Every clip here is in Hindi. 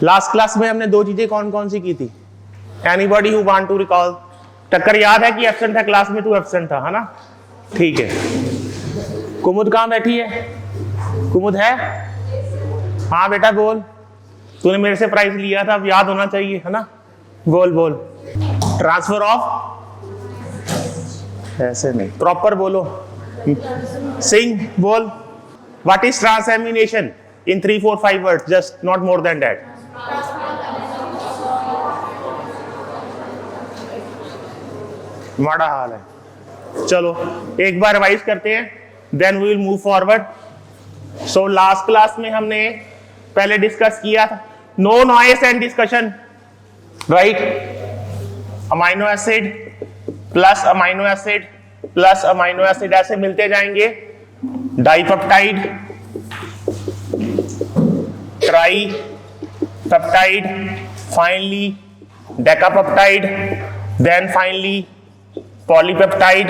लास्ट क्लास में हमने दो चीजें कौन कौन सी की थी? Anybody who want to recall? टक्कर याद है कि एब्सेंट था क्लास में? तू एब्सेंट था, है ना? ठीक है। कुमुद कहाँ बैठी है? कुमुद है? हाँ बेटा बोल। तूने मेरे से प्राइज लिया था, अब याद होना चाहिए, है ना? बोल बोल। ट्रांसफर ऑफ, ऐसे नहीं, प्रॉपर बोलो। सिंह बोल। What is transamination in 3, 4, 5 words, just not more than that. माड़ा हाल है। चलो एक बार रिवाइज करते हैं, then we will move forward. So last class में हमने पहले डिस्कस किया था no noise and discussion, right? Amino acid plus amino acid plus amino acid ऐसे मिलते जाएंगे। Dipeptide, tripeptide, finally decapeptide, then finally polypeptide,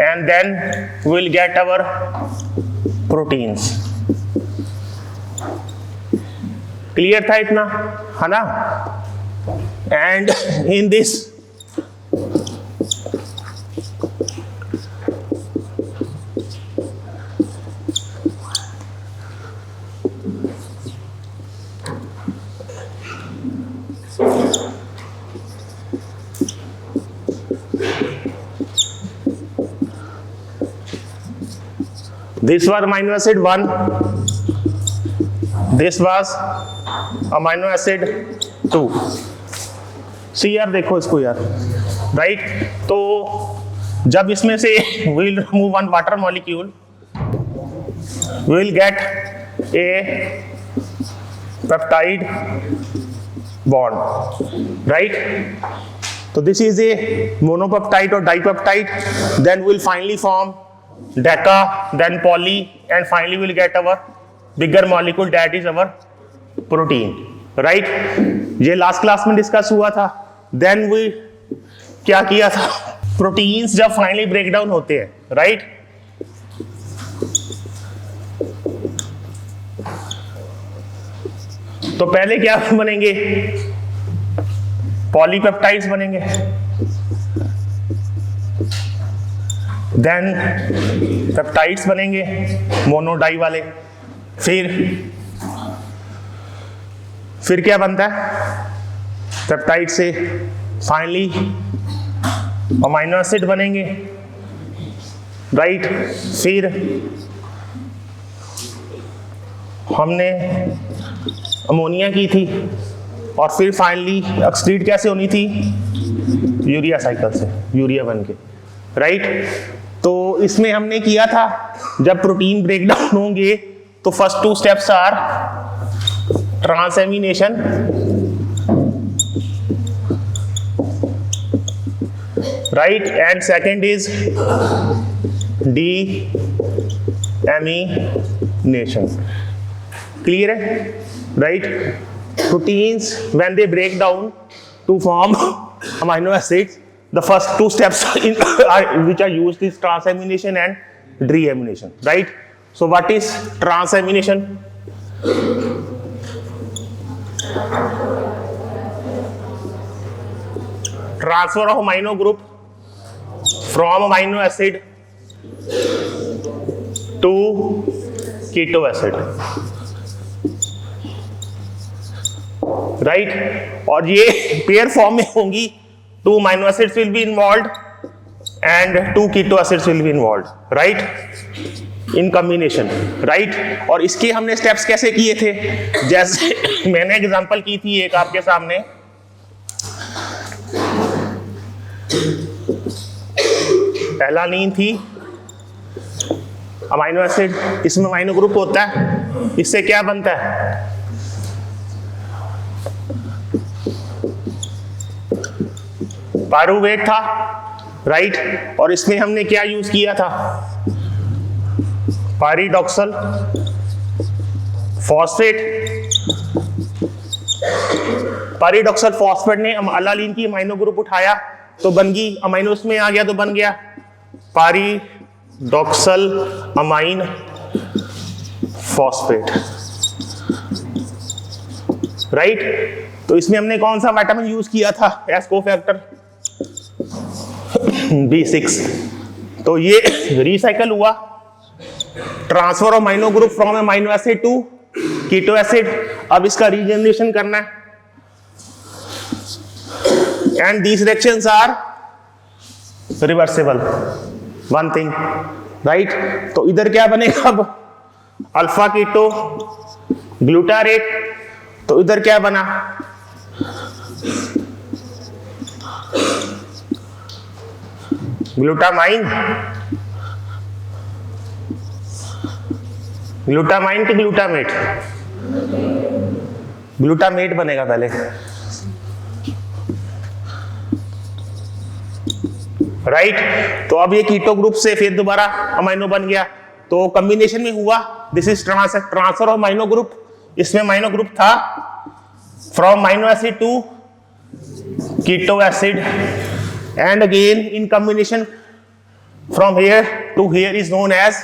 and then we'll get our proteins. Clear था इतना, है ना? And in this this was amino acid 1, this was amino acid 2. सी यार देखो इसको यार, राइट? तो जब इसमें से we will remove one water molecule, we will get a peptide bond, right? तो this is a monopeptide or dipeptide, then we will finally form deca, then poly, and finally we'll get our bigger molecule, that is our protein, right? ये लास्ट क्लास में डिस्कस हुआ था। देन we क्या किया था? प्रोटीन्स जब फाइनली ब्रेक डाउन होते हैं, राइट? तो पहले क्या बनेंगे? पॉलीपेप्टाइड्स बनेंगे, देन पेप्टाइड्स बनेंगे मोनोडाई वाले, फिर क्या बनता है? पेप्टाइड से फाइनली अमाइनो एसिड बनेंगे, राइट? फिर हमने अमोनिया की थी, और फिर फाइनली एक्सक्रीट कैसे होनी थी? यूरिया साइकिल से, यूरिया बन के, राइट? तो इसमें हमने किया था जब प्रोटीन ब्रेक डाउन होंगे तो first 2 steps are transamination, right? And second is deamination. Clear है, right? Proteins when they break down to form amino acids, the first 2 steps which are used is transamination and deamination, right? So what is transamination? Transfer of amino group from amino acid to keto acid, right? और ये पेयर फॉर्म में होंगी, 2 amino acids will be involved and 2 keto acids will be involved, right? In combination, right? और इसके हमने स्टेप्स कैसे किए थे? जैसे मैंने एग्जांपल की थी एक आपके सामने, एलानीन थी अमाइनो एसिड, इसमें अमाइनो ग्रुप होता है, इससे क्या बनता है? पायरुवेट था, राइट? और इसमें हमने क्या यूज किया था? Pyridoxal phosphate. पायरिडॉक्सल फॉस्फेट ने अलानीन की अमाइनो ग्रुप उठाया तो बन गई अमाइनो, में आ गया तो बन गया पायरिडॉक्सल अमाइन फॉस्फेट, राइट। तो इसमें हमने कौन सा विटामिन यूज किया था एज कोफैक्टर? B6। तो ये रिसाइकल हुआ, transfer of amino group from amino acid to keto acid. अब इसका रीजनरेशन करना है and these reactions are reversible, one thing, right. तो इधर क्या बनेगा अब? Alpha keto glutarate. तो इधर क्या बना? ग्लूटामाइन, ग्लूटामाइन की ग्लूटामेट, ग्लूटामेट बनेगा पहले, राइट। तो अब ये कीटो ग्रुप से फिर दोबारा अमाइनो बन गया, तो कॉम्बिनेशन में हुआ। This is transfer of amino group. इसमें अमाइनो ग्रुप था from amino acid to keto acid and again in combination from here to here is known as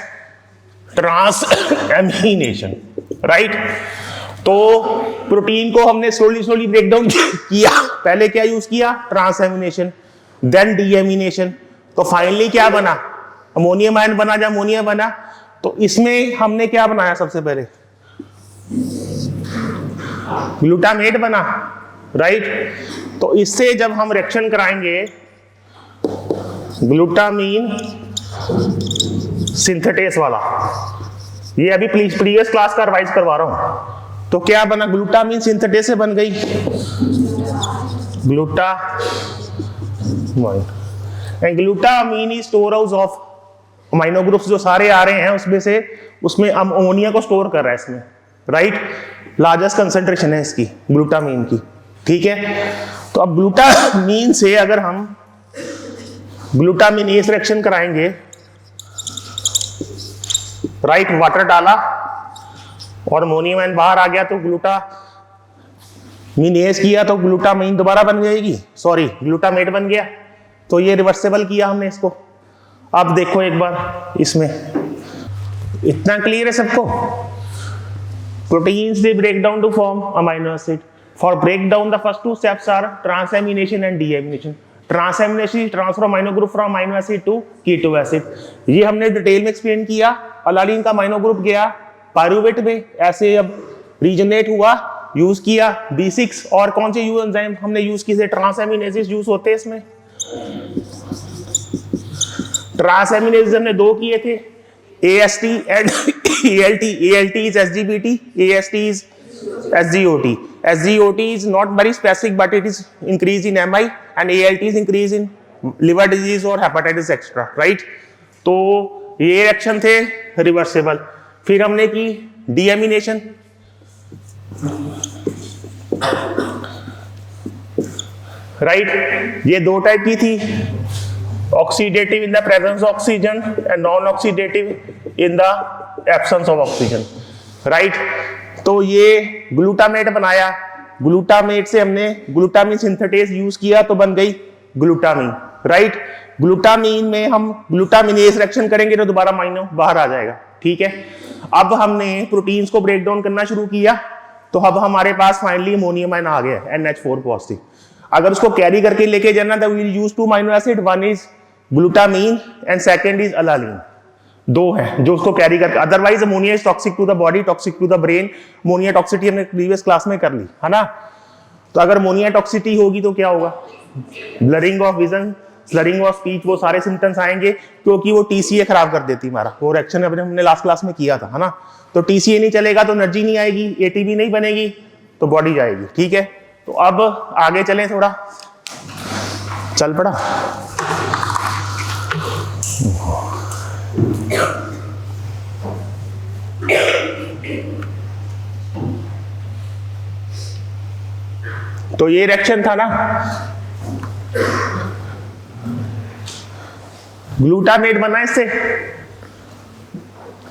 transamination, right. तो प्रोटीन को हमने स्लोली ब्रेक डाउन किया। पहले क्या यूज किया? Transamination, then deamination. तो फाइनली क्या बना? अमोनियम आयन बना। जब अमोनिया बना तो इसमें हमने क्या बनाया? सबसे पहले ग्लूटामेट बना, राइट। तो इससे जब हम रिएक्शन कराएंगे ग्लूटामीन सिंथेटेस वाला, ये अभी प्रीवियस क्लास का रिवाइज करवा रहा हूं। तो क्या बना? ग्लूटामीन सिंथेटेस से बन गई glutamine is store house of amino groups. जो सारे आ रहे हैं उसमें अमोनिया को स्टोर कर रहा है इसमें, राइट। लार्जेस्ट कंसेंट्रेशन है इसकी ग्लूटामीन की, ठीक है। तो अब ग्लूटामीन से अगर हम ग्लूटामिनेस रिएक्शन कराएंगे, राइट, वाटर डाला और अमोनियम आयन बाहर आ गया, तो ग्लूटामिनेस किया तो ग्लूटामीन दोबारा बन जाएगी, सॉरी ग्लूटामेट बन गया। तो ये रिवर्सिबल किया हमने इसको। अब देखो एक बार इसमें, इतना क्लियर है सबको? Proteins they break down to form amino acid. For break down the first two steps are transamination and deamination. Transamination transfer amino group from amino acid to keto acid. ये हमने डिटेल में एक्सप्लेन किया। अलानिन का अमीनो ग्रुप गया पायरुवेट में, ऐसे अब रीजनरेट हुआ, यूज किया B6। और कौन से यूज एंजाइम हमने यूज किए? ट्रांसएमिनेसेस यूज होते हैं इसमें। ट्रांसएमिनेसेस हमने दो किए थे, AST and ALT। ALT is SGBT, AST is SGOT. SGOT is not very specific, but it is increase in MI, and ALT is increase in liver disease और hepatitis extra, right? तो ये रिएक्शन थे रिवर्सिबल। फिर हमने की डीएमिनेशन, राइट। ये दो टाइप की थी, oxidative in the presence of oxygen and non oxidative in the absence of oxygen, right. तो ये ग्लूटामेट बनाया। ग्लूटामेट से हमने ग्लूटामीन सिंथेटेस यूज किया तो बन गई ग्लूटामीन, राइट। ग्लूटामीन में हम ग्लूटामिनेस रिएक्शन करेंगे तो दोबारा अमीनो बाहर आ जाएगा, ठीक है। अब हमने प्रोटीन्स को ब्रेक डाउन करना शुरू किया, तो अब हमारे पास फाइनली अमोनियम आयन आ गया NH4 पॉजिटिव। अगर उसको कैरी करके लेके जाना तो we will use two amino acid, one is glutamine and second is alanine. दो है जो उसको कैरी करके, otherwise ammonia is toxic to the body, toxic to the brain. Ammonia toxicity हमने प्रीवियस क्लास में कर ली है ना। तो अगर अमोनिया टॉक्सिटी होगी तो क्या होगा? Blurring of vision, slurring of speech, वो सारे सिम्टम्स आएंगे, क्योंकि वो TCA खराब कर देती हमारा। वो रिएक्शन हमने लास्ट क्लास में किया था, है ना। तो TCA नहीं चलेगा तो एनर्जी नहीं आएगी, ATP नहीं बनेगी तो बॉडी जाएगी, ठीक है। तो अब आगे चलें, थोड़ा चल पड़ा। तो ये रिएक्शन था ना, ग्लूटामेट बना इससे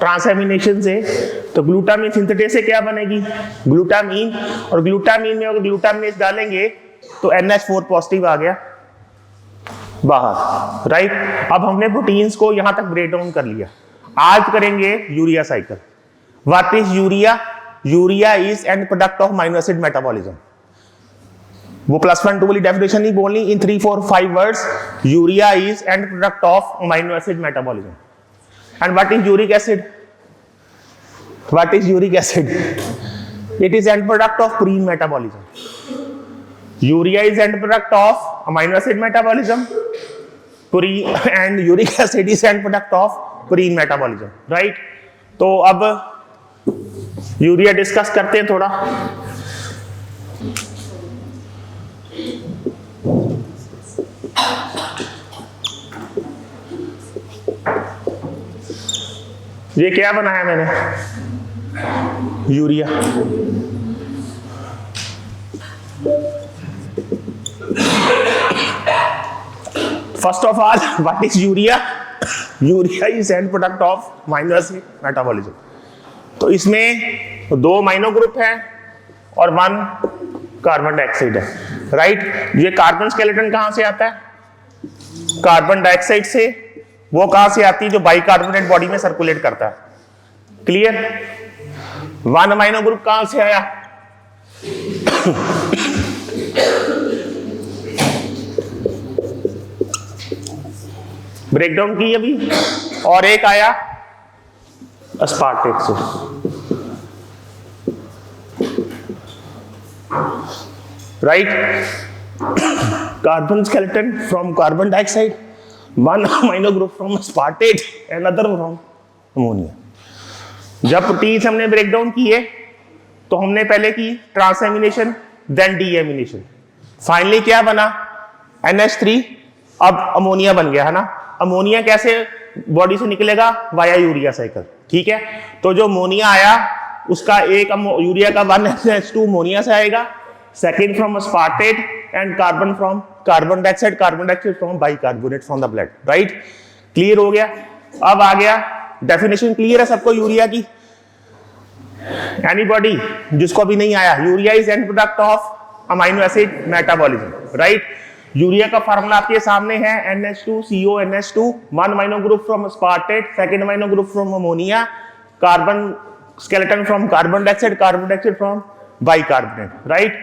ट्रांसएमिनेशन से। तो ग्लूटामीन सिंथेटेस से क्या बनेगी? ग्लूटामीन। और ग्लूटामीन में अगर ग्लूटामिनेस डालेंगे तो NH4 पॉजिटिव आ गया बाहर, राइट। अब हमने प्रोटीन्स को यहां तक ब्रेक डाउन कर लिया। आज करेंगे urea cycle. What is urea? Urea is end product of amino acid metabolism. वो +1 2 वाली डेफिनेशन नहीं बोलनी, इन 3 4 5 words, urea is end product of amino acid metabolism. And what is uric acid? What is uric acid? It is end product of preen metabolism. Urea is end product of amino acid metabolism, and uric acid is end product of preen metabolism, right? तो अब यूरिया डिस्कस करते हैं थोड़ा। ये क्या बनाया मैंने? Urea. First of all, what is urea? Urea is end product of amino acid metabolism. तो इसमें 2 अमीनो ग्रुप है और 1 कार्बन डाइऑक्साइड है, राइट? ये कार्बन स्केलेटन कहां से आता है? कार्बन डाइऑक्साइड से। वो कहां से आती है? जो बाइकार्बोनेट बॉडी में सर्कुलेट करता है। क्लियर? 1 अमीनो ग्रुप कहां से आया? ब्रेकडाउन की अभी, और एक आया अस्पार्टेट से। Right? Carbon skeleton from carbon dioxide, 1 amino group from अस्पार्टेट, another from ammonia. जब प्रोटीन्स हमने ब्रेकडाउन किए तो हमने पहले की ट्रांसएमिनेशन, देन डीएमिनेशन। फाइनली क्या बना? NH3। अब अमोनिया बन गया है ना। अमोनिया कैसे बॉडी से निकलेगा? वाया यूरिया साइकिल, ठीक है? तो जो अमोनिया आया उसका एक यूरिया का 1NH2 अमोनिया से आएगा, second from अस्पार्टेट, and carbon from carbon dioxide from bicarbonate from the blood, right? Clear हो गया? अब आ गया डेफिनेशन, क्लियर है सबको यूरिया की? एनीबॉडी जिसको भी नहीं आया? Urea is end product of amino acid metabolism, right? Urea का फार्मूला आपके सामने है, NH2CONH2, 1 amino group from अस्पार्टेट, second amino group from ammonia, carbon skeleton from carbon dioxide from bicarbonate, right?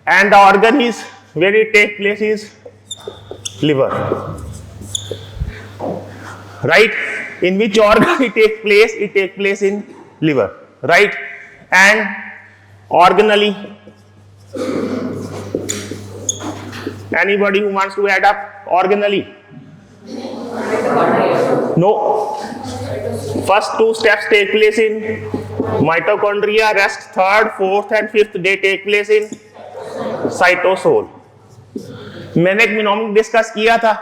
And the organ is where it take place is liver, right? In which organ it take place? It take place in liver, right? And organally, anybody who wants to add up organally? No. First 2 steps take place in mitochondria, rest 3rd, 4th and 5th day take place in cytosol. मैंने एक मिनोमिक डिस्कस किया था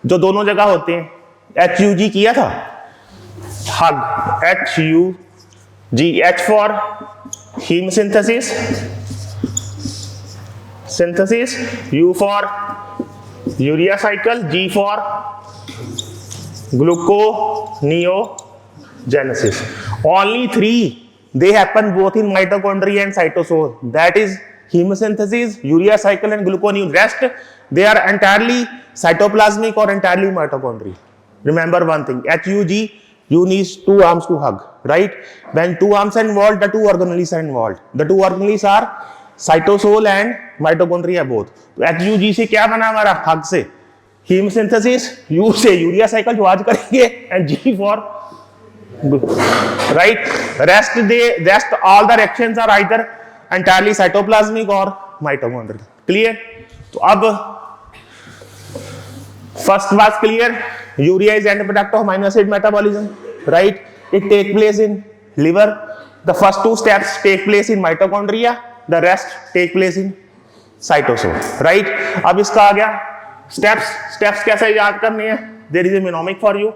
जो दोनों जगह होते हैं, HUG किया था, हग, HUG, H for heme synthesis, U for urea cycle, G for gluconeogenesis. Only 3 they happen both in mitochondria and cytosol, that is hemosynthesis, urea cycle and gluconeogenesis. Rest they are entirely cytoplasmic or entirely mitochondrial. Remember one thing, HUG, you need 2 arms to hug, right? When 2 arms are involved, the 2 organelles are involved. The 2 organelles are cytosol and mitochondria both. तो HUG से क्या बना हमारा? हग से हेमोसिंथेसिस, U से यूरिया साइकिल जो आज करेंगे, and G for right. Rest all the reactions are either entirely cytoplasmic और माइटोकॉन्ड्रियल। क्लियर? तो अब first was clear, urea is end product of amino acid metabolism, right? It take place in liver, the first 2 steps take place in mitochondria, the rest take place in cytosol, right? अब इसका आ गया स्टेप्स कैसे याद करने हैं? There is a mnemonic for you.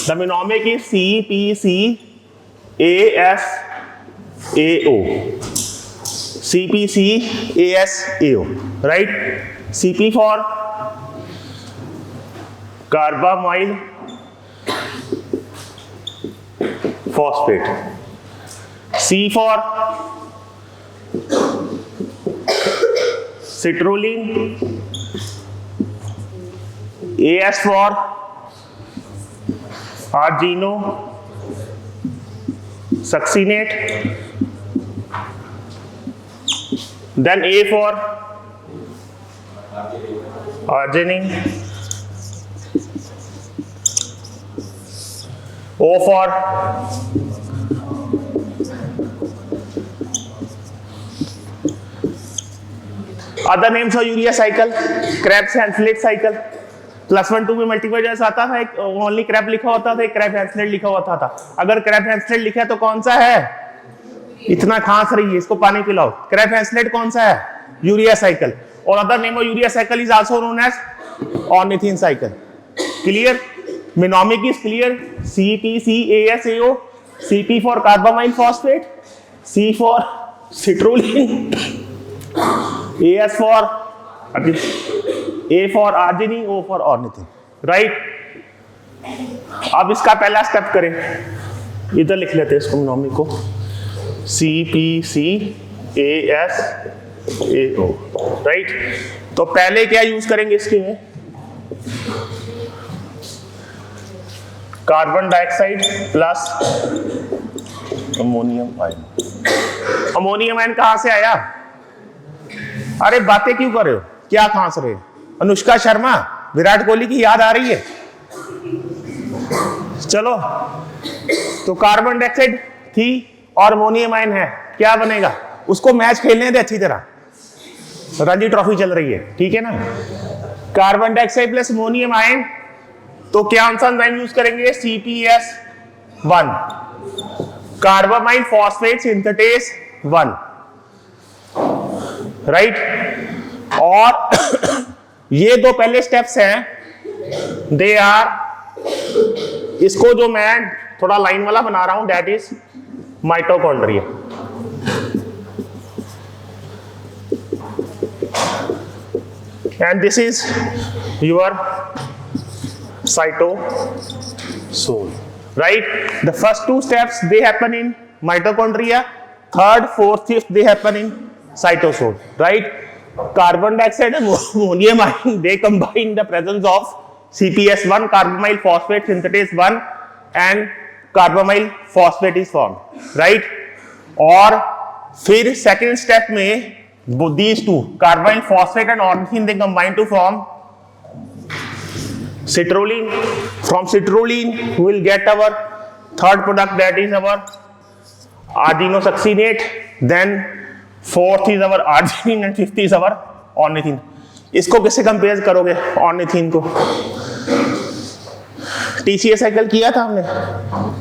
The mnemonic is CPCASAO, CPCASAO, right? CP for carbamyl phosphate, C for citrulline, AS for argino succinate, then A for arginine, O for other names of urea cycle, Krebs-Henseleit cycle. +1 2 में मल्टीपल चॉइस आता था, एक ओनली क्रैप लिखा होता था, एक Krebs-Henseleit लिखा होता था। अगर Krebs-Henseleit लिखा है तो कौन सा है? इतना खांस रही है, इसको पानी पिलाओ। Krebs-Henseleit कौन सा है? Urea cycle. और other name of urea cycle is also known as ornithine cycle. Clear? Mnemonic is clear. CPCASAO, CP for carbamyl phosphate, C for citrulline, AS for A for arginine, O for ornithine. Right? अब इसका पहला स्टेप करें, इधर लिख लेते हैं इसको मेनोमिक को, CPCASAO। राइट? तो पहले क्या यूज करेंगे इसके में? Carbon dioxide plus ammonium ion. Ammonium ion कहां से आया? अरे बातें क्यों कर रहे हो, क्या खांस रहे हो? अनुष्का शर्मा, विराट कोहली की याद आ रही है? चलो, तो कार्बन डाइऑक्साइड थी और अमोनियम आयन है, क्या बनेगा? उसको मैच खेलने दे अच्छी तरह, रणजी ट्रॉफी चल रही है, ठीक है ना? Carbon dioxide plus ammonium ion, तो क्या सा एंजाइम यूज करेंगे? CPS1, कार्बामाइल phosphate synthetase 1। राइट? और ये दो पहले स्टेप्स हैं, दे आर, इसको जो मैं थोड़ा लाइन वाला बना रहा हूं, that is mitochondria. And this is your cytosol. Right? The first two steps they happen in mitochondria, third, fourth, fifth they happen in cytosol. Right? Carbon dioxide and ammonium ion, they combine in the presence of CPS1, carbamyl phosphate synthetase 1, and carbamyl phosphate is formed. Right? और फिर second step में these two, carbamyl phosphate and ornithine, they combine to form citrulline. From citrulline we will get our third product, that is our arginosuccinate, then fourth is our arginine and fifth is our ornithine. इसको किससे कंपेयर करोगे? ऑर्निथीन को। TCA साइकिल किया था हमने।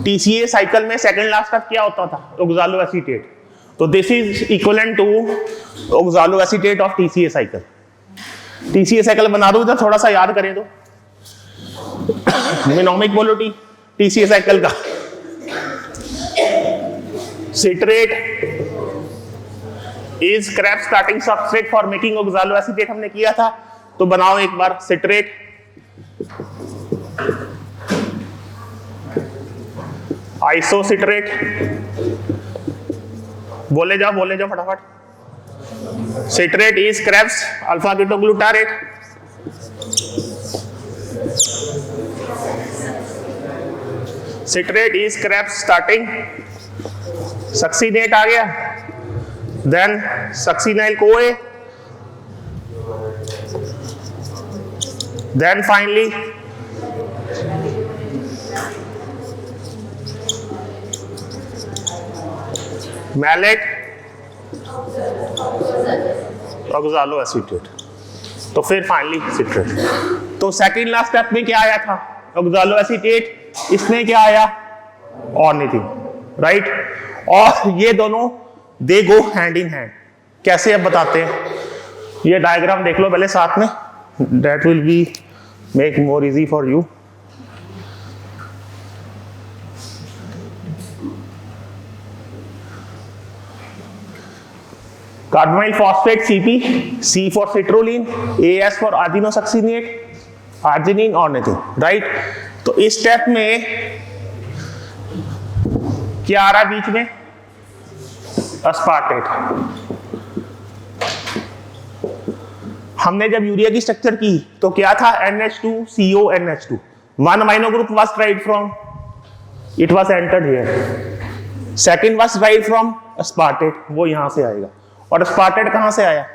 TCA साइकिल में सेकंड लास्ट स्टेप क्या होता था? ऑक्सालोएसीटेट। तो this is equivalent to oxaloacetate of TCA cycle. TCA cycle बना दो इधर, थोड़ा सा याद करें तो। मेनोमिक बोलो TCA साइकिल का। Citrate is Krebs starting substrate for making oxaloacetate, हमने किया था, तो बनाओ एक बार सिट्रेट। आइसोसिट्रेट, बोले जाओ फटाफट। Citrate is Krebs alpha ketoglutarate. Citrate is Krebs starting succinate आ गया, then succinyl CoA, then finally malate oxaloacetate, तो फिर फाइनली सिट्रेट। तो सेकंड लास्ट स्टेप में क्या आया था? ऑक्सालोएसीटेट, इसमें क्या आया? ऑर्निथीन। राइट? और ये दोनों दे गो हैंड इन हैंड। कैसे अब बताते हैं? ये डायग्राम देख लो पहले साथ में, that will be make more easy for you. Carbamyl phosphate CP, C for citrulline, AS for argininosuccinate, arginine, ornithine. Right? तो इस स्टेप में क्या आ रहा है बीच में? अस्पार्टेट। हमने जब यूरिया की स्ट्रक्चर की तो क्या था? NH2CO NH2, 1 amino group was tried from it was entered here. Second was right from aspartate, वो यहां से आएगा। और अस्पार्टेट कहां से आया?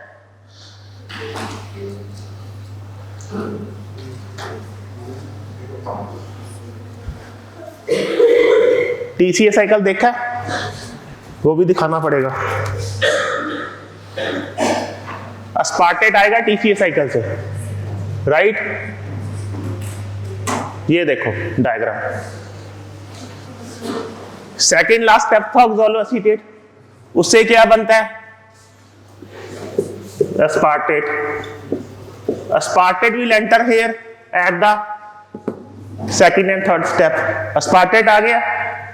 टीसीए साइकिल देखा है? वो भी दिखाना पड़ेगा। अस्पार्टेट आएगा टीसीए साइकिल से, राइट? ये देखो डायग्राम। सेकेंड लास्ट स्टेप था ऑक्सोलोएसीटेट, उससे क्या बनता है? Aspartate. Aspartate will enter here at the second and third step. Aspartate आ गया,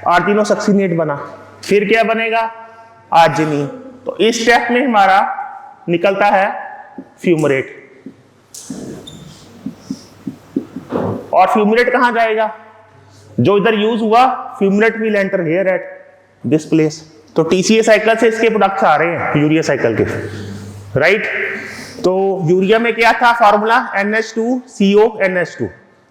आर्जिनोसक्सिनेट बना, फिर क्या बनेगा? आर्जिनिन। तो इस स्टेप में हमारा निकलता है फ्यूमरेट। और फ्यूमरेट कहां जाएगा? जो इधर यूज हुआ, fumarate will enter here at this place. तो टीसीए साइकिल से इसके प्रोडक्ट्स आ रहे हैं यूरिया साइकिल के, राइट? तो यूरिया में क्या था formula? NH2CONH2।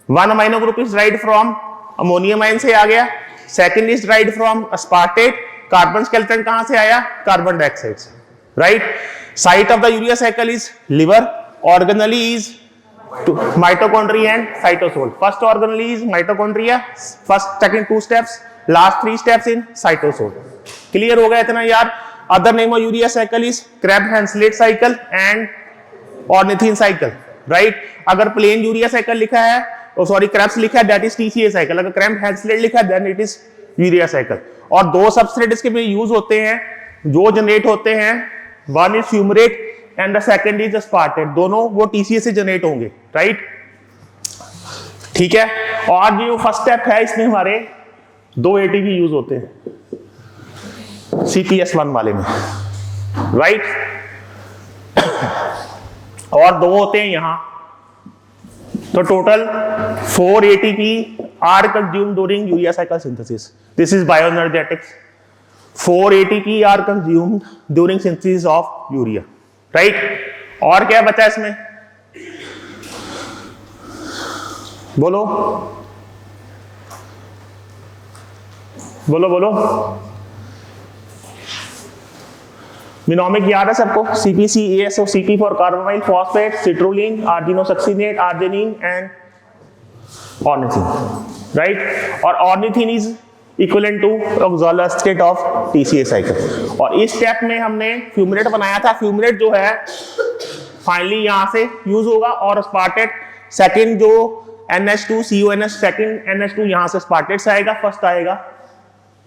One amino group is ride from ammonium ion से आ गया, second is ride from अस्पार्टेट। Carbon skeleton कहां से आया? कार्बन डाइऑक्साइड से, right? Site of the urea cycle is liver, organelle is mitochondria and cytosol. First organelle is mitochondria, first second two steps, last three steps in cytosol. Clear हो गया इतना यार? Other name of urea cycle is Krebs-Henslett cycle and ornithine cycle, right? अगर plain urea cycle लिखा है, सॉरी Krebs लिखा है, that is TCA cycle. अगर Krebs-Henslett लिखा है, then it is urea cycle. और दो सबस्ट्रेट इसके में यूज होते हैं जो जनरेट होते हैं, one is fumarate and the second is aspartate. दोनों वो टीसीए से जनरेट होंगे, राइट? ठीक है। और जो फर्स्ट स्टेप है, इसमें हमारे दो एटीपी यूज होते हैं CPS1 वाले में, राइट? और दो होते हैं यहां। तो total 4 ATP are consumed during urea cycle synthesis. This is bioenergetics. 4 ATP are consumed during synthesis of urea, right? और क्या बचा इसमें? बोलो बोलो बोलो। मिनोमिक याद है सबको? CPC, ASO, CP for carbonyl phosphate, citrulline, argininosuccinate, arginine and ornithine, right? और ornithine is equivalent to oxaloacetate of TCA cycle. और इस स्टेप में हमने फ्यूमरेट बनाया था। फ्यूमरेट जो है फाइनली यहां से यूज होगा, और अस्पार्टेट सेकंड जो NH2CONH, सेकंड NH2 यहां से अस्पार्टेट से आएगा, फर्स्ट आएगा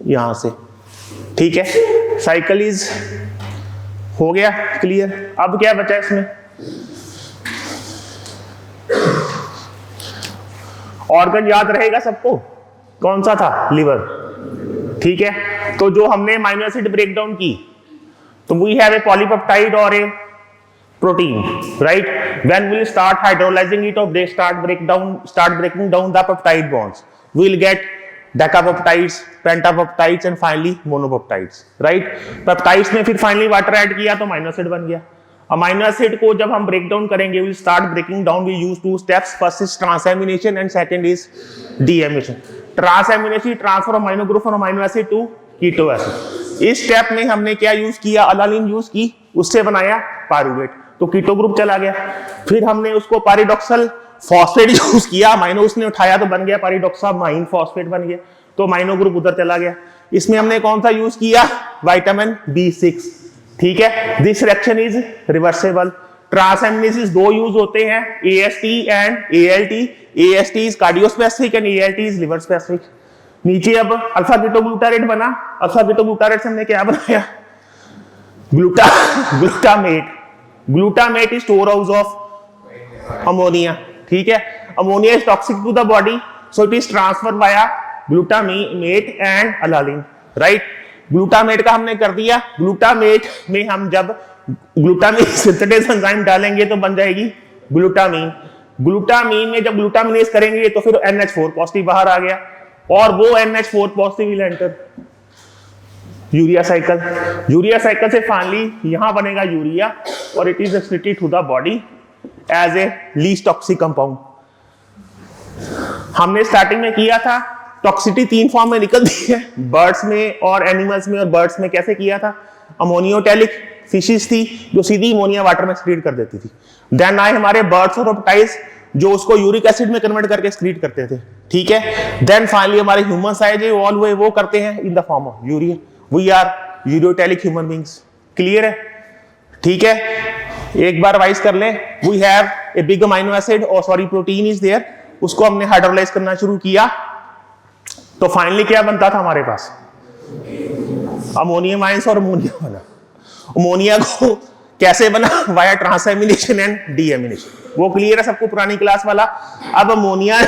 यहां से, ठीक है? साइकिल इज हो गया क्लियर। अब क्या बचा इसमें? ऑर्गन याद रहेगा सबको? कौन सा था? लिवर, ठीक है? तो जो हमने अमीनो एसिड ब्रेकडाउन की, तो वी हैव ए पॉलीपेप्टाइड और a protein, right? When we start hydrolysing it, और they start breaking down the peptide bonds, we will get decapeptides, pentapeptides and finally monopeptides, right? Peptides में फिर फाइनली वाटर ऐड किया तो अमीनो एसिड बन गया। अमीनो एसिड को जब हम ब्रेक डाउन करेंगे, we will start breaking down, we use 2 steps, first is transamination and second is deamination. Transamination transfer amino group from amino acid to keto acid. इस स्टेप में हमने क्या यूज किया? अलानिन यूज की, उससे बनाया पायरुवेट, तो कीटो ग्रुप चला गया। फिर हमने उसको पायरिडॉक्सल फॉस्फेट यूज किया, अमीनो उसने उठाया तो बन गया पायरिडॉक्सामाइन फॉस्फेट बन गया, तो अमीनो ग्रुप उधर चला गया। इसमें हमने कौन सा यूज किया? विटामिन B6, ठीक है? This reaction is reversible. Transaminases दो यूज होते हैं, AST and ALT। AST is cardiospecific and ALT is liver specific. नीचे अब अल्फा कीटोग्लूटारेट बना। अल्फा कीटोग्लूटारेट से हमने क्या बनाया? Glutamate. Glutamate is store house of ammonia, ठीक है? Ammonia is toxic to the body, so it is transfer via glutamate and alanine, right? Glutamate का हमने कर दिया। ग्लूटामेट में हम जब ग्लूटामिन सिंथेटेज एंजाइम डालेंगे तो बन जाएगी ग्लूटामीन। ग्लूटामीन में जब ग्लूटामिनेज करेंगे तो फिर NH4 पॉजिटिव बाहर आ गया, और वो NH4 positive will enter urea cycle. Urea cycle से फाइनली यहां बनेगा यूरिया, और it is excreted to the body as a least toxic compound. हमने स्टार्टिंग में किया था टॉक्सिटी 3 फॉर्म में निकलती है, बर्ड्स में और एनिमल्स में। और बर्ड्स में कैसे किया था, अमोनियोटैलिक फिशेस थी जो सीधी अमोनिया वाटर में एक्सक्रीट कर देती थी। देन आए हमारे बर्ड्स और रेप्टाइल्स जो उसको यूरिक एसिड में कन्वर्ट करके एक्सक्रीट करते थे, ठीक है। देन फाइनली हमारे ह्यूमंस आए जो ऑल हुए, वो करते हैं in the form of urea. We are ureotelic human beings. Clear है, ठीक है। एक बार वाइज कर लें, we have a big amino acid और सॉरी प्रोटीन इज देयर, उसको हमने हाइड्रोलाइज करना शुरू किया, तो फाइनली क्या बनता था हमारे पास, अमोनियम आयंस और अमोनिया बना। अमोनिया को कैसे बना, वाया ट्रांसएमिनेशन एंड डीएमिनेशन, वो क्लियर है सबको पुरानी क्लास वाला। अब अमोनिया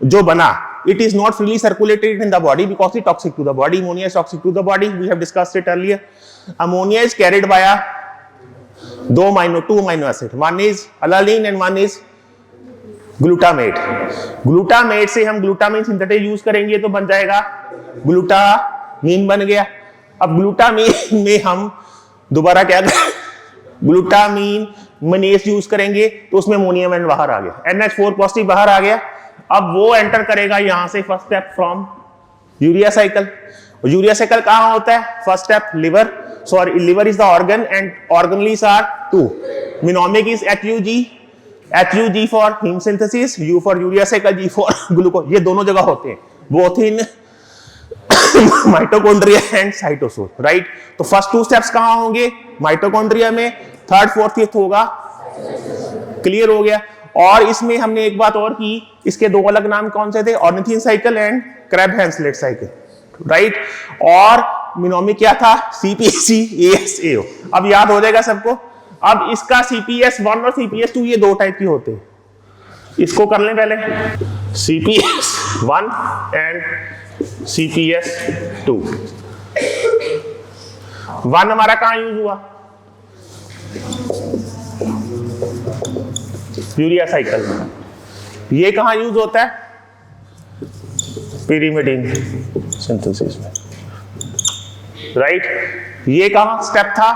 जो बना, it is not freely circulated in the body because it's toxic to the body. Ammonia is toxic to the body, we have discussed it earlier. Ammonia is carried via two amino acid, one is alanine and one is glutamate. Glutamate से हम glutamine synthetic यूज करेंगे तो बन जाएगा ग्लूटामीन, बन गया। अब ग्लूटामीन में हम दोबारा क्या करें, ग्लूटामीन मनेस यूज करेंगे तो उसमें अमोनियम एंड बाहर आ गया, NH4 पॉजिटिव बाहर आ गया। अब वो एंटर करेगा यहां से first step from urea cycle. Urea cycle कहां होता है, first step liver, sorry liver is the organ and organelles are 2, mnemonic is HUG for heme synthesis, U for urea cycle, G for glucose, ये दोनों जगह होते हैं, both in mitochondria and cytosol, right. तो फर्स्ट 2 स्टेप्स कहां होंगे, माइटोकॉन्ड्रिया में, थर्ड फोर्थ फिफ्थ होगा, क्लियर हो गया। और इसमें हमने एक बात और की, इसके 2 अलग नाम कौन से थे, ornithine cycle and Krebs Henseleit cycle, right. और मिनोमिक क्या था, CPC-ASAO। अब याद हो जाएगा सबको। अब इसका CPS1 और CPS2 ये 2 टाइप के होते हैं, इसको कर लें पहले, CPS1 एंड CPS2। 1 हमारा कहां यूज हुआ, यूरिया साइकिल में। ये कहां यूज होता है, pyrimidine सिंथेसिस में, राइट। ये कहां स्टेप था,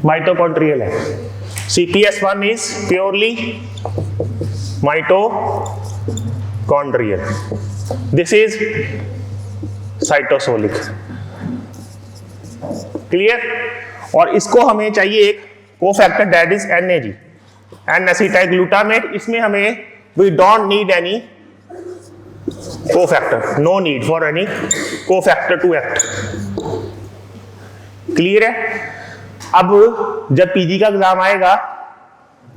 माइटोकॉन्ड्रियल है। CPS1 is purely mitochondrial, this is cytosolic, clear. और इसको हमें चाहिए एक cofactor, that is NAG, N-acetyl glutamate। इसमें हमें we don't need any cofactor, no need for any cofactor to act, clear है। अब जब पीजी का एग्जाम आएगा,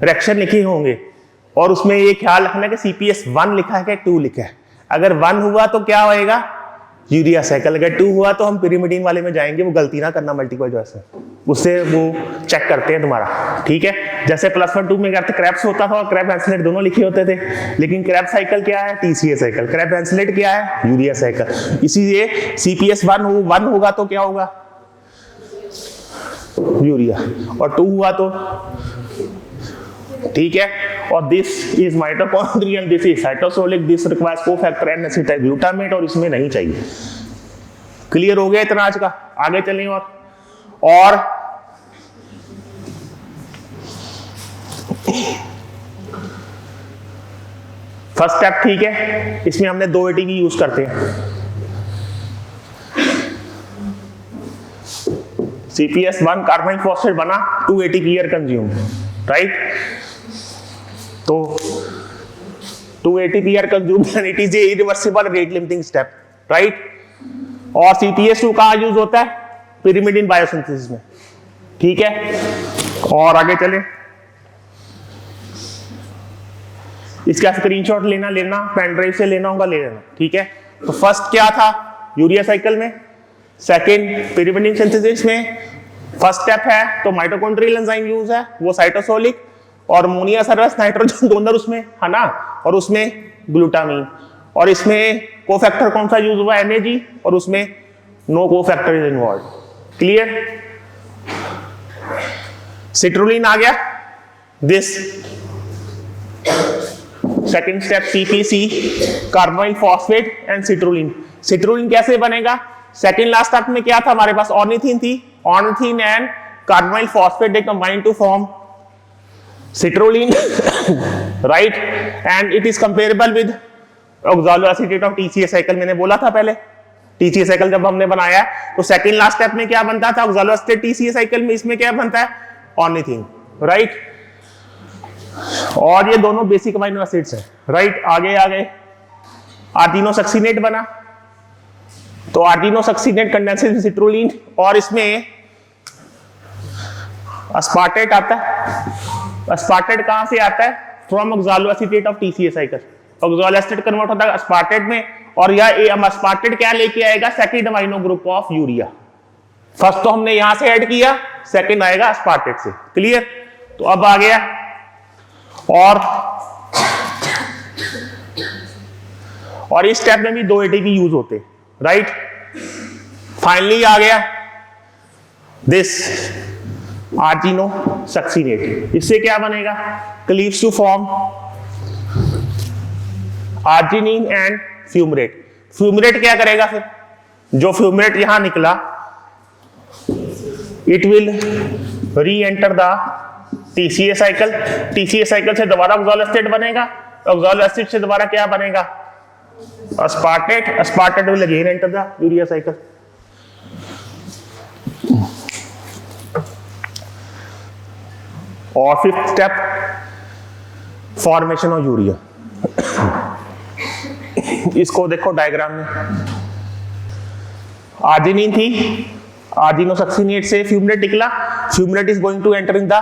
रिएक्शन लिखे होंगे और उसमें ये ख्याल रखना कि CPS1 लिखा है कि 2 लिखा है। अगर 1 हुआ तो क्या होएगा, यूरिया साइकिल, अगर 2 हुआ तो हम pyrimidine वाले में जाएंगे, वो गलती ना करना मल्टीपल चॉइस है, उससे वो चेक करते हैं तुम्हारा, ठीक है। जैसे +1 2 में करते क्रेब्स होता था और क्रैब हैंसलेट दोनों लिखे होते थे, लेकिन क्रैब साइकिल क्या है, TCA साइकिल, क्रैब हैंसलेट क्या है, यूरिया साइकिल। इसीलिए CPS1 होगा तो क्या होगा, यूरिया, और 2 हुआ तो, ठीक है। और this is mitochondrial, this is cytosolic, this requires cofactor N-acetyl glutamate, और इसमें नहीं चाहिए। क्लियर हो गया इतना आज का, आगे चलें। और फर्स्ट स्टेप, ठीक है, इसमें हमने 2 ATP यूज करते हैं। CPS1 कार्बोनिल फॉस्फेट बना, 2 ATP आर कंज्यूम, राइट। तो 2 ATP आर consume and it is a irreversible rate limiting step, right. और CPS2 कहां यूज होता है, pyrimidine बायोसिंथेसिस में, ठीक है। और आगे चले, इसका स्क्रीनशॉट लेना पेन ड्राइव से लेना होगा, ले लेना, ठीक है। तो फर्स्ट क्या था, यूरिया साइकिल में, सेकंड pyrimidine सिंथेसिस में, फर्स्ट स्टेप है तो माइटोकॉन्ड्रियल एंजाइम यूज है, वो साइटोसोलिक, और अमोनिया सरस नाइट्रोजन डोनर उसमें है ना, और उसमें ग्लूटामीन। और इसमें कोफैक्टर कौन सा यूज हुआ, NAG, और उसमें no cofactor is involve, clear. Citrulline आ गया, this second step CPC, carbonyl phosphate and citrulline. Citrulline कैसे बनेगा, सेकंड लास्ट स्टेप में क्या था हमारे पास, ऑर्निथिन थी, ornithine and carbonyl phosphate they combine to form citrulline right, and it is comparable with oxaloacetate of TCA cycle मैंने बोला था पहले, टीसीए साइकिल जब हमने बनाया तो सेकंड लास्ट स्टेप में क्या बनता था ऑक्सैलो एसीटेट टीसीए साइकिल में, इसमें क्या बनता है ऑर्निथिन, राइट। और ये दोनों बेसिक अमीनो एसिड्स हैं, राइट। आगे आ गए, आर्जिनोसक्सिनेट बना, तो आर्जिनोसक्सिनेट कंडेंसेड सिट्रुलिन, और इसमें अस्पार्टेट आता है। अस्पार्टेट कहां से आता है? From oxalo acetate of TCA cycle. Oxalo acetate convert होता है अस्पार्टेट में, और यह अस्पार्टेट क्या लेके आएगा? Second amino group of urea. First तो हमने यहां से ऐड किया, सेकंड आएगा अस्पार्टेट से, क्लियर। तो अब आ गया, और इस स्टेप में भी 2 एटीपी यूज होते, राइट। फाइनली आ गया दिस आर्जिनोसक्सिनेट। इससे क्या बनेगा? Cleaves to form arginine and fumarate. Fumarate क्या करेगा फिर? जो फ्यूमरेट यहां निकला, it will re-enter the TCA cycle. TCA cycle से दोबारा ऑक्सैलो एसीटेट बनेगा, ऑक्सैलो एसिड से दोबारा क्या बनेगा? Aspartate. Aspartate will again enter the urea cycle. और fifth step, formation of urea. इसको देखो डायग्राम में, आर्जिनिन थी, आर्जिनोसक्सिनेट से फ्यूमरेट निकला, fumarate is going to enter in the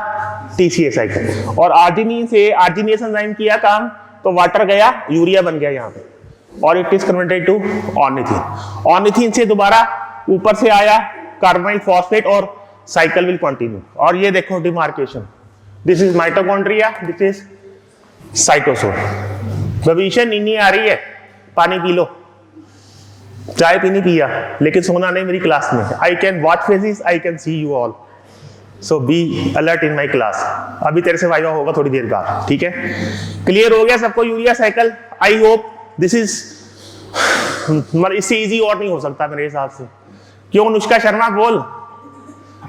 TCA cycle, और आर्जिनिन से आर्जिनेस एंजाइम किया काम, तो वाटर गया, यूरिया बन गया यहां पे, और it is converted to ornithine. Ornithine से दोबारा ऊपर से आया कार्बोनाइल फॉस्फेट, और साइकिल विल कंटिन्यू। और ये देखो demarcation, this is mitochondria, this is cytosol. भविष्य नींद आ रही है, पानी पी लो। चाय पीनी पिया, लेकिन सोना नहीं मेरी क्लास में। I can watch faces, I can see you all, so be alert in my class. अभी तेरे से वाइवा होगा थोड़ी देर बाद, ठीक है। क्लियर हो गया सबको urea cycle? I hope this is, मतलब इससे इजी और नहीं हो सकता मेरे हिसाब से। क्यों अनुष्का शर्मा बोल?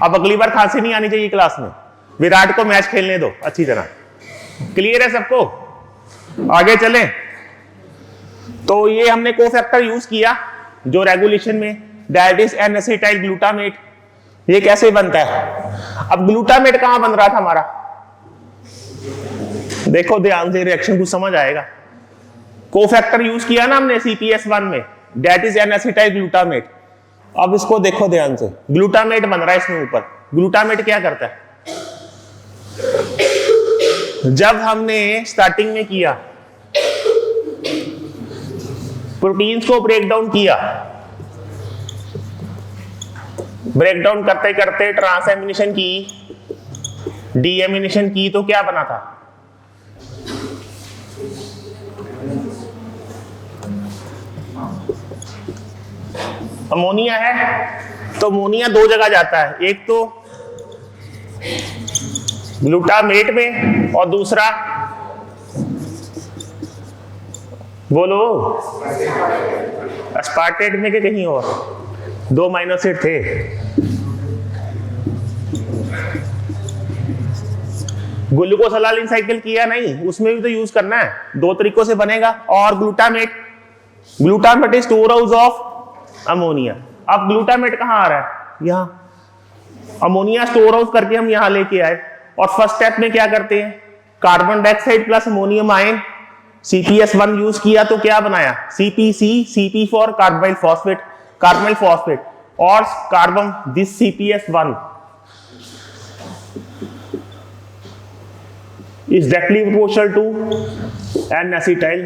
अब अगली बार खांसी नहीं आनी चाहिए क्लास में। विराट को मैच खेलने दो अच्छी तरह। क्लियर है सबको? आगे चलें। तो ये हमने कोफैक्टर यूज किया जो रेगुलेशन में, डायबिटीज एन एसिटाइल ग्लूटामेट। ये कैसे बनता है? अब ग्लूटामेट कहां बन रहा था हमारा? देखो ध्यान से, रिएक्शन कुछ समझ आएगा। कोफैक्टर यूज किया ना हमने CPS1 में, that is an acetyl glutamate. अब इसको देखो ध्यान से, ग्लूटामेट बन रहा है इसमें ऊपर। ग्लूटामेट क्या करता है? जब हमने स्टार्टिंग में किया, प्रोटीन्स को ब्रेक डाउन किया, ब्रेक डाउन करते करते ट्रांसएमिनेशन की, डीएमिनेशन की, तो क्या बना था? अमोनिया है। तो अमोनिया दो जगह जाता है, एक तो ग्लूटामेट में और दूसरा बोलो अस्पार्टेट में, के कहीं और। 2 अमीनो एसिड थे। ग्लूकोसलालिन साइकिल किया नहीं, उसमें भी तो यूज करना है, 2 तरीकों से बनेगा। और glutamate, glutamate is store house of ammonia. अब ग्लूटामेट कहां आ रहा है? यहां। अमोनिया स्टोर हाउस करके हम यहां लेके आए, और फर्स्ट स्टेप में क्या करते हैं? Carbon dioxide plus ammonium ion, CPS1 use किया, तो क्या बनाया? CPC, CP for carbonyl phosphate, carbonyl phosphate, और carbon, this CPS1 is directly proportional to N-acetyl।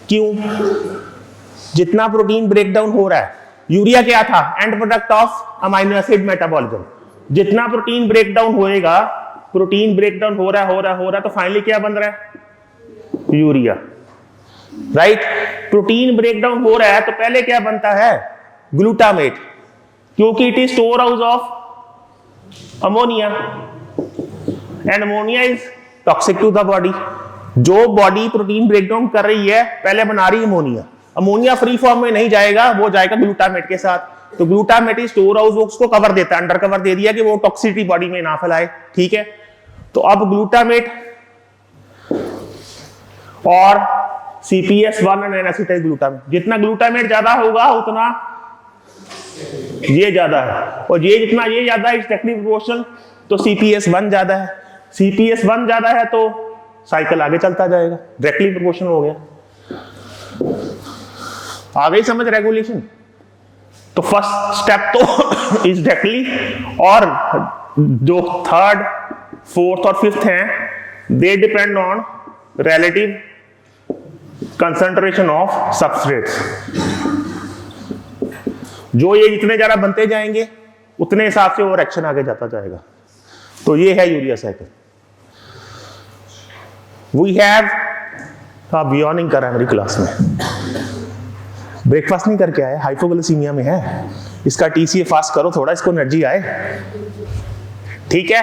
क्यों? जितना प्रोटीन ब्रेक डाउन हो रहा है, यूरिया क्या था? End product of amino acid metabolism. जितना प्रोटीन ब्रेक डाउन होएगा, प्रोटीन ब्रेक डाउन हो रहा है, तो फाइनली क्या बन रहा है? Urea, right. Protein break down हो रहा है तो पहले क्या बनता है? ग्लूटामेट, क्योंकि it is store house of ammonia, and ammonia is toxic to the body. जो बॉडी प्रोटीन ब्रेक डाउन कर रही है, पहले बना रही है अमोनिया। अमोनिया फ्री फॉर्म में नहीं जाएगा, वो जाएगा ग्लूटामेट के साथ। तो ग्लूटामेट इज स्टोर हाउस, उसको कवर देता है, अंडर कवर दे दिया कि वो टॉक्सिसिटी बॉडी में ना फैलाए, ठीक है। तो अब ग्लूटामेट और CPS1 एंड एनासिटाइल ग्लूटामेट। जितना ग्लूटामेट ज्यादा होगा उतना ये ज्यादा है, और ये जितना ये ज्यादा है डायरेक्टली प्रोपोर्शनल, तो CPS1 ज्यादा है। CPS1 ज्यादा है तो साइकिल आगे चलता जाएगा, डायरेक्टली प्रोपोर्शनल हो गया। आ गई समझ रेगुलेशन? तो फर्स्ट स्टेप तो इज डायरेक्टली, और जो थर्ड, फोर्थ और फिफ्थ हैं they depend on relative concentration of substrates. जो ये जितने ज्यादा बनते जाएंगे उतने हिसाब से वो रिएक्शन आगे जाता जाएगा। तो ये है यूरिया साइकिल। वी हैव बियॉर्निंग करा मेरी क्लास में, ब्रेकफास्ट नहीं करके आए, हाइपोग्लाइसीमिया में है, इसका TCA फास्ट करो थोड़ा, इसको एनर्जी आए, ठीक है।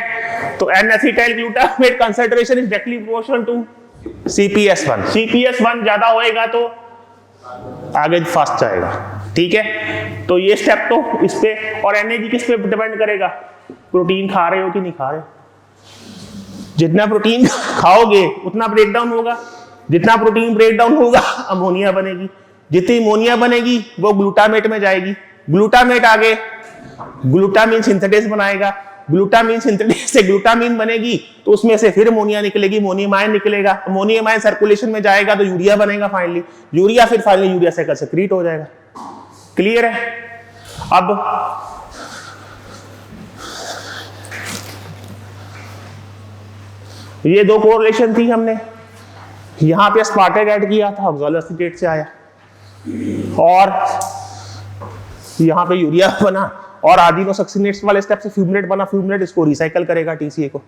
तो N-acetyl glutamate concentration is directly proportional to CPS1। CPS1 ज्यादा होएगा तो आगे फास्ट जाएगा, ठीक है। तो ये स्टेप तो इस पे, और एनर्जी किस पे डिपेंड करेगा? प्रोटीन खा रहे हो कि नहीं खा रहे। जितना प्रोटीन खाओगे उतना ब्रेकडाउन होगा, जितना प्रोटीन ब्रेकडाउन होगा अमोनिया बनेगी, जितनी अमोनिया बनेगी वो ग्लूटामेट में जाएगी, ग्लूटामेट आगे ग्लूटामिन सिंथेटेस बनाएगा, ग्लूटामिन सिंथेटेस से ग्लूटामिन बनेगी तो उसमें से फिर अमोनिया निकलेगी, अमोनियम आयन निकलेगा, अमोनियम आयन सर्कुलेशन में जाएगा तो यूरिया बनेगा फाइनली, यूरिया फिर फाइनली यूरिया साइकिल सेक्रीट हो जाएगा। क्लियर है? अब ये दो कोरिलेशन थी, हमने यहां पे स्पार्टेट ऐड किया था, ऑक्सैलो एसीटेट से आया, और यहां पे यूरिया बना, और एडिनोसक्सिनेट्स वाले स्टेप से फ्यूमिनेट बना, फ्यूमिनेट इसको रिसाइकल करेगा TCA को।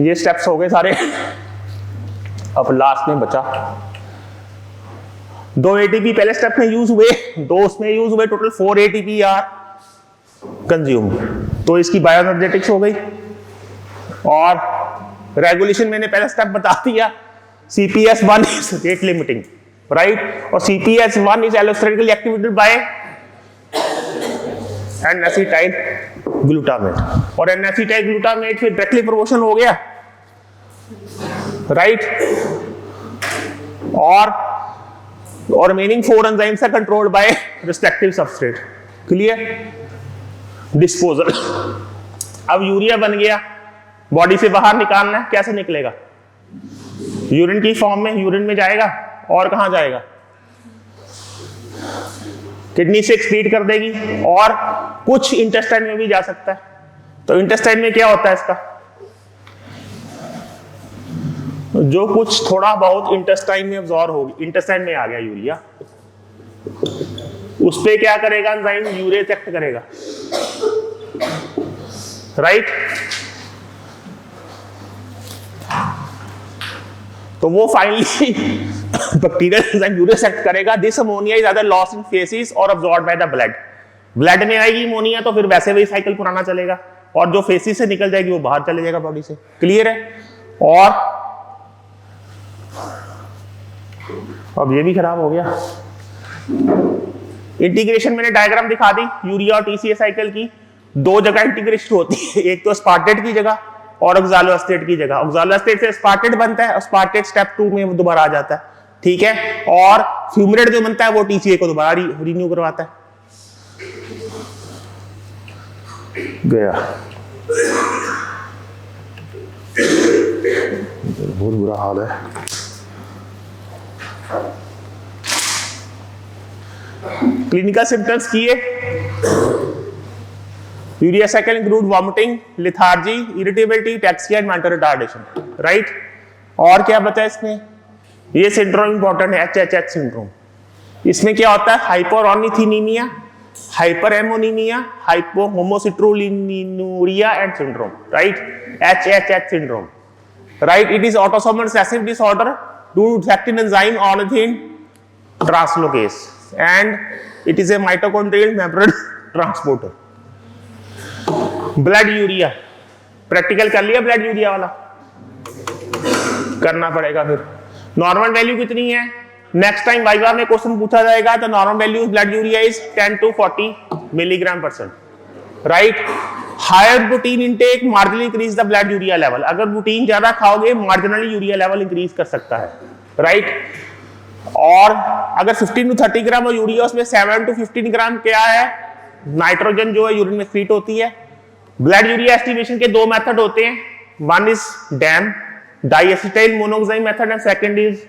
ये स्टेप्स हो गए सारे। अब लास्ट में बचा 2 ATP पहले स्टेप में यूज हुए, 2 उसमें यूज हुए, टोटल 4 ATP आर कंज्यूम। तो इसकी बायोएनर्जेटिक्स हो गई, और रेगुलेशन मैंने पहला स्टेप बता दिया, CPS1 is rate limiting, right, और CPS1 is allosterically activated by N-acetyl glutamate, और N-acetyl ग्लूटामेट फिर डायरेक्टली प्रोपोर्शनल हो गया, राइट, और remaining 4 enzymes are controlled by respective substrate. Clear? Disposal. अब यूरिया बन गया, बॉडी से बाहर निकालना है, कैसे निकलेगा? यूरिन की फॉर्म में, यूरिन में जाएगा, और कहां जाएगा? किडनी से एक्सक्रीट कर देगी, और कुछ इंटेस्टाइन में भी जा सकता है। तो इंटेस्टाइन में क्या होता है इसका? जो कुछ थोड़ा बहुत इंटेस्टाइन में अब्सॉर्ब होगी, इंटेस्टाइन में आ गया यूरिया, उस पे क्या करेगा एंजाइम? यूरेज एक्ट करेगा, राइट। तो वो finally bacterial enzyme urease act करेगा। This ammonia is either lost in faeces और absorbed by the blood. Blood में आएगी अमोनिया तो फिर वैसे वही साइकिल पुराना चलेगा, और जो फेसिस से निकल जाएगी वो बाहर चले जाएगा बॉडी से। क्लियर है? और अब ये भी खराब हो गया। इंटीग्रेशन मैंने डायग्राम दिखा दी यूरिया और TCA साइकिल की। 2 जगह इंटीग्रेशन होती है, एक तो स्पार्टेट की जगह और ऑक्सैलो एसीटेट की जगह। ऑक्सैलो एसीटेट से स्पार्टेट बनता है, और स्पार्टेट स्टेप 2 में दोबारा आ जाता है, ठीक है। और फ्यूमिनेट जो बनता है वो TCA को दोबारा रिन्यू करवाता है। गया बहुत बुरा हाल है। क्लिनिकल सिम्टम्स किए, urea cycle include vomiting, lethargy, irritability, ataxia and mental retardation, right. और क्या बताया इसमें? ये सिंड्रोम इंपॉर्टेंट है, HHH सिंड्रोम। इसमें क्या होता है? Hyperornithinemia, hyperammonemia, hypohomocitrullinuria and syndrome, right. HHH syndrome, right. It is autosomal recessive disorder due to defective enzyme ornithine translocase and it is a mitochondrial membrane transporter। Blood urea practical कर लिया, ब्लड यूरिया वाला करना पड़ेगा। फिर नॉर्मल वैल्यू कितनी है? नेक्स्ट टाइम वाइवा में क्वेश्चन पूछा जाएगा तो normal value blood urea is 10 to 40 milligram %, right. Higher protein intake marginally increase the blood urea level, अगर प्रोटीन ज्यादा खाओगे मार्जिनली यूरिया लेवल इंक्रीज कर सकता है, राइट। और अगर 15 to 30 ग्राम यूरिया, उसमें 7 to 15 ग्राम क्या है, नाइट्रोजन जो है यूरिन में एक्सक्रीट होती है। ब्लड यूरिया एस्टिमेशन के दो मेथड होते हैं, one is damn डाइएसिटाइल monoxide method and second is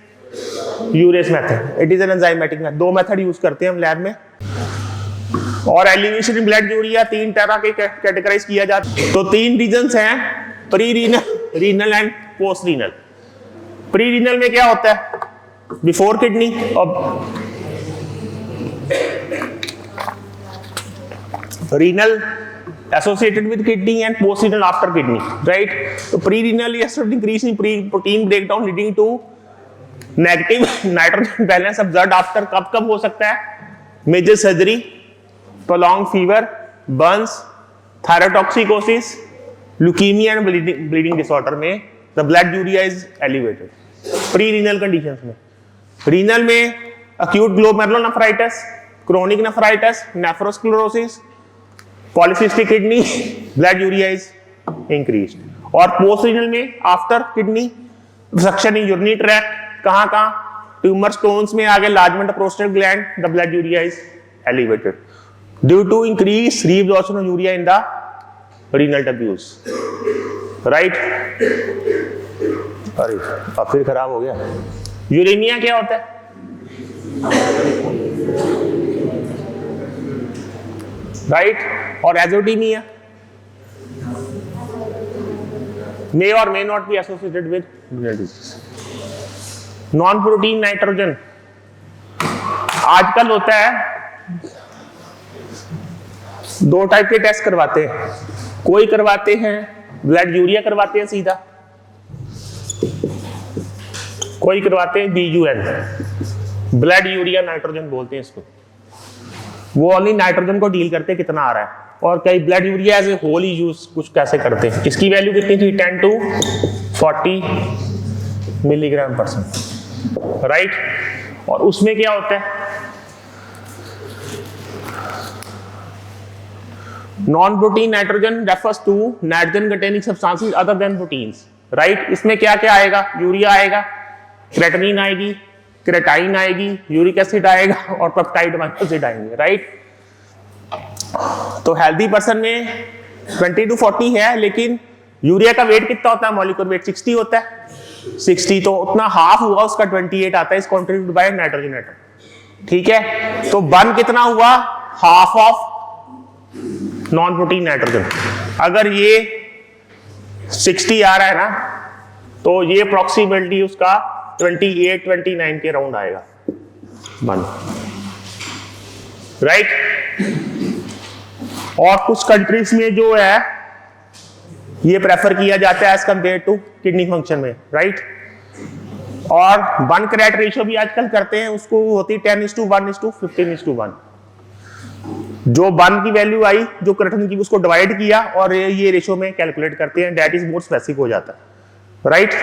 urease method, it is an enzymatic method. दो मेथड यूज करते हैं हम लैब में। और एलिवेशन इन ब्लड यूरिया तीन तरह के कैटेगराइज किया जाता है। तो तीन रीजंस हैं, pre renal, renal and post renal. Pre renal में क्या होता है, बिफोर किडनी, और renal associated with kidney and post renal after kidney, right. तो pre renal increase in protein breakdown leading to negative nitrogen balance observed after, कब कब हो सकता है, major surgery, prolonged fever, burns, thyrotoxicosis, leukemia and bleeding disorder में the blood urea is elevated. Pre-renal conditions में, renal में acute glomerulonephritis, chronic nephritis, nephrosclerosis, polycystic kidney, blood urea is increased. और post-renal में after kidney obstruction in urinary tract, कहाँ tumor stones में आगे enlargement of prostate gland, the blood urea is elevated. Due to increased reabsorption of urea in the renal tubules, right? अरे अब फिर खराब हो गया। यूरेमिया क्या होता है, राइट? और azotaemia may or may not be associated with renal disease. Non protein nitrogen आजकल होता है, दो टाइप के टेस्ट करवाते हैं, कोई करवाते हैं ब्लड यूरिया करवाते हैं सीधा, कोई करवाते हैं BUN, ब्लड यूरिया नाइट्रोजन बोलते हैं इसको। वो ओनली नाइट्रोजन को डील करते हैं कितना आ रहा है, और कई blood urea as a whole ही यूज कुछ कैसे करते हैं। इसकी वैल्यू कितनी थी, 10 to 40 मिलीग्राम परसेंट, राइट। और उसमें क्या होता है, non protein nitrogen refers to nitrogen containing substances other than proteins, right. इसमें क्या क्या आएगा, यूरिया आएगा, क्रेटनिन आएगी, क्रेटाइन आएगी, यूरिक एसिड आएगा और पेप्टाइड अमीनो एसिड आएंगे, राइट। तो हेल्दी पर्सन में 20 to 40 है, लेकिन यूरिया का वेट कितना होता है, मॉलिक्यूलर वेट 60 होता है, 60 तो उतना हाफ हुआ उसका 28 आता है, इस कंट्रीब्यूटेड बाय नाइट्रोजन एटम, ठीक है। तो बर्न कितना हुआ, half of non protein nitrogen. अगर ये 60 आ रहा है ना, तो ये अप्रोक्सीमेटली उसका 28-29 के राउंड आएगा बन, राइट। और कुछ कंट्रीज में जो है ये प्रेफर किया जाता है as compare to kidney function में, राइट। और बन क्रेट रेशियो भी आजकल करते हैं, उसको होती है 10:1:15:1। जो बन की वैल्यू आई, जो क्रेटिनिन की, उसको डिवाइड किया और ये रेशियो में कैलकुलेट करते हैं, दैट इज मोर स्पेसिफिक हो जाता है, राइट।